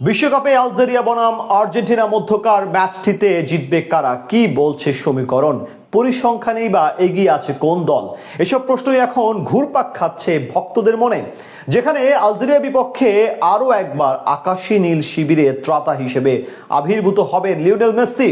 বিশ্বকাপে আলজেরিয়া বনাম আর্জেন্টিনা মধ্যকার ম্যাচটিতে জিতবে কারা, কি বলছে সমীকরণ, পরিসংখ্যানেই বা এগিয়ে আছে কোন দল? এসব প্রশ্নই এখন ঘুরপাক খাচ্ছে ভক্তদের মনে। যেখানে আলজেরিয়া বিপক্ষে আরো একবার আকাশী নীল শিবিরে ত্রাতা হিসেবে আবির্ভূত হবেন লিওনেল মেসি,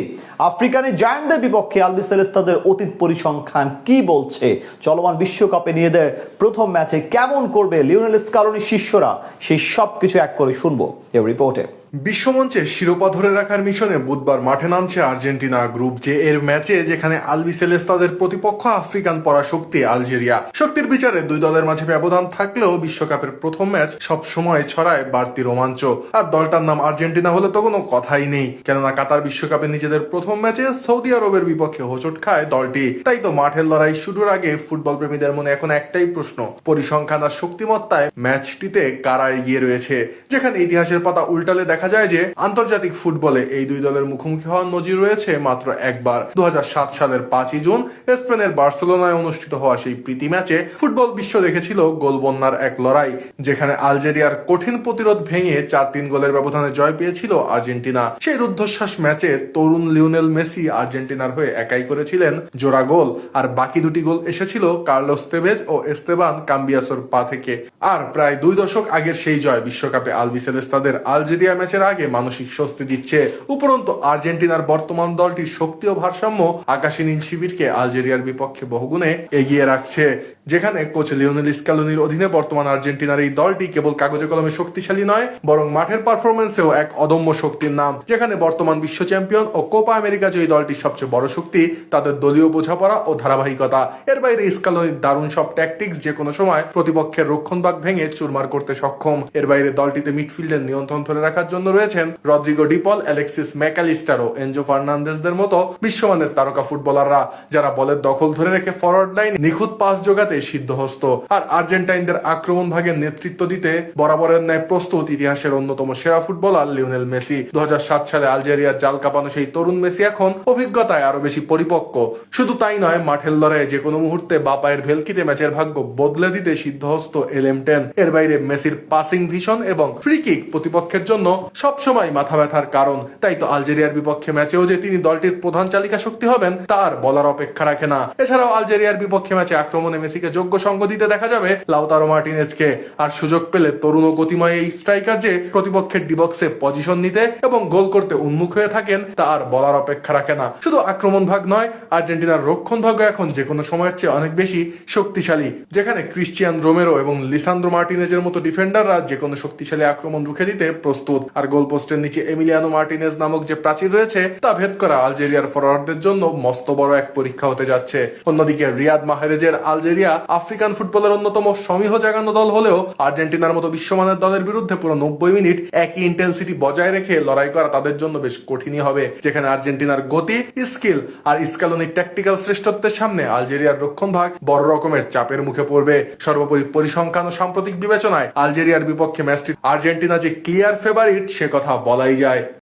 আফ্রিকানি জায়ান্টদের বিপক্ষে আলবিসেলেস্তাদের অতীত পরিসংখ্যান কি বলছে, চলমান বিশ্বকাপে নিজেদের প্রথম ম্যাচে কেমন করবে লিওনেল স্কালোনির শিষ্যরা, সেই সব কিছু এক করে শুনবো এই রিপোর্টে। বিশ্বমঞ্চে শিরোপা ধরে রাখার মিশনে বুধবার মাঠে নামছে আর্জেন্টিনা। গ্রুপ জে এর ম্যাচে যেখানে আলবিসেলেস্তাদের প্রতিপক্ষ আফ্রিকান পরাশক্তি আলজেরিয়া, শক্তির বিচারে দুই দলের মাঝে ব্যবধান থাকলেও বিশ্বকাপের প্রথম ম্যাচ সব সময় ছড়ায় বাড়তি রোমাঞ্চ। আর দলটার নাম আর্জেন্টিনা হলে তো কোনো কথাই নেই, কেননা কাতার বিশ্বকাপে নিজেদের প্রথম ম্যাচে সৌদি আরবের বিপক্ষে হোঁচট খায় দলটি। তাই তো মাঠের লড়াই শুরুর আগে ফুটবল প্রেমীদের মনে এখন একটাই প্রশ্ন, পরিসংখ্যান আর শক্তিমত্তায় ম্যাচটিতে কারা এগিয়ে রয়েছে। যেখানে ইতিহাসের পাতা উল্টালে দেখা যায় যে আন্তর্জাতিক ফুটবলে এই দুই দলের মুখোমুখি হওয়ার নজির রয়েছে মাত্র একবার। 2007 সালের 5 জুন স্পেনের বার্সেলোনায় অনুষ্ঠিত হওয়া সেই প্রীতি ম্যাচে ফুটবল বিশ্ব দেখেছিল গোলবন্যার এক লড়াই, যেখানে আলজেরিয়ার কঠিন প্রতিরোধ ভেঙে 4-3 গোলের ব্যবধানে জয় পেয়েছিল আর্জেন্টিনা। সেই রুদ্ধশ্বাস ম্যাচে তরুণ লিওনেল মেসি আর্জেন্টিনার হয়ে একাই করেছিলেন জোড়া গোল, আর বাকি দুটি গোল এসেছিল কার্লোস তেভেজ ও এস্তেবান কাম্বিয়াসোর পা থেকে। আর প্রায় 2 দশক আগের সেই জয় বিশ্বকাপে আলবিসেলেস্তাদের আলজেরিয়া ম্যাচের আগে মানসিক স্বস্তি দিচ্ছে। উপরন্তু আর্জেন্টিনার বর্তমান দলটির শক্তি ও ভারসাম্য আকাশী নীল শিবিরকে আলজেরিয়ার বিপক্ষে বহুগুণে এগিয়ে রাখছে। যেখানে কোচ লিওনেল স্কালোনির অধীনে বর্তমান আর্জেন্টিনার এই দলটি কেবল কাগজে কলমে শক্তিশালী নয়, বরং মাঠের পারফরমেন্সেও এক অদম্য শক্তির নাম। যেখানে বর্তমান বিশ্ব চ্যাম্পিয়ন ও কোপা আমেরিকা জয়ী দলটির সবচেয়ে বড় শক্তি তাদের দলীয় বোঝাপড়া ও ধারাবাহিকতা। এর বাইরে স্কালোনির দারুণ সব ট্যাকটিক্স যে কোনো সময় প্রতিপক্ষের রক্ষণভাগ ভেঙে চুরমার করতে সক্ষম। এর বাইরে দলটিতে মিডফিল্ডের নিয়ন্ত্রণ ধরে রাখার জন্য রয়েছেন রদ্রিগো ডিপল, অ্যালেক্সিস ম্যাকালিস্টার ও এনজো ফার্নান্দেজদের মতো বিশ্বমানের তারকা ফুটবলাররা, যারা বলের দখল ধরে রেখে ফরওয়ার্ড লাইনে নিখুঁত পাস জোগাতে সিদ্ধহস্ত। আর আর্জেন্টাইনদের আক্রমণ ভাগের নেতৃত্ব দিতে বরাবরের ন্যায় প্রস্তুত ইতিহাসের অন্যতম সেরা ফুটবলার লিওনেল মেসি। 2007 সালে আলজেরিয়ার জাল কাঁপানো সেই তরুণ মেসি এখন অভিজ্ঞতায় আরো বেশি পরিপক্ক। শুধু তাই নয়, মাঠের লড়াইয়ে যে কোনো মুহূর্তে বাপায়ের ভেলকিতে ম্যাচের ভাগ্য বদলে দিতে সিদ্ধহস্ত LM10। এর বাইরে মেসির পাসিং ভিশন এবং ফ্রি কিক প্রতিপক্ষের জন্য সবসময় মাথা ব্যথার কারণ। তাই তো আলজেরিয়ার বিপক্ষে ম্যাচেও যে তিনি দলটির প্রধান চালিকা শক্তি হবেন তার বলার অপেক্ষা রাখে না। এছাড়াও আলজেরিয়ার বিপক্ষে ম্যাচে আক্রমণে মেসিকে যোগ্য সঙ্গ দিতে দেখা যাবে লাউতারো মার্টিনেজকে। আর সুযোগ পেলে তরুণ ও গতিময় এই স্ট্রাইকার যে প্রতিপক্ষের ডিবক্সে পজিশন নিতে এবং গোল করতে উন্মুখ হয়ে থাকেন তার বলার অপেক্ষা রাখে না। শুধু আক্রমণ ভাগ নয়, আর্জেন্টিনার রক্ষণ ভাগ এখন যে কোনো সময়ের চেয়ে অনেক বেশি শক্তিশালী। যেখানে ক্রিশ্চিয়ান রোমেরো এবং লিসান্দ্রো মার্টিনেজের মতো ডিফেন্ডাররা যে কোনো শক্তিশালী আক্রমণ রুখে দিতে প্রস্তুত। আর গোল পোস্টের নিচে এমিলিয়ানো মার্টিনেজ নামক যে প্রাচীর রয়েছে তা ভেদ করা আলজেরিয়ার ফরওয়ার্ডদের জন্য মস্ত বড় এক পরীক্ষা হতে যাচ্ছে। অন্যদিকে রিয়াদ মাহরেজের আলজেরিয়া আফ্রিকান ফুটবলের অন্যতম সমীহ জাগানো দল হলেও আর্জেন্টিনার মতো বিশ্বমানের দলের বিরুদ্ধে পুরো 90 মিনিট একই ইন্টেন্সিটি বজায় রেখে লড়াই করা তাদের জন্য বেশ কঠিনই হবে। যেখানে আর্জেন্টিনার গতি, স্কিল আর স্কালোনির ট্যাকটিক্যাল শ্রেষ্ঠত্বের সামনে আলজেরিয়ার রক্ষণ ভাগ বড় রকমের চাপের মুখে পড়বে। সর্বোপরি পরিসংখ্যান ও সাম্প্রতিক বিবেচনায় আলজেরিয়ার বিপক্ষে ম্যাচটি আর্জেন্টিনা যে ক্লিয়ার ফেভারিট সে কথা বলাই যায়।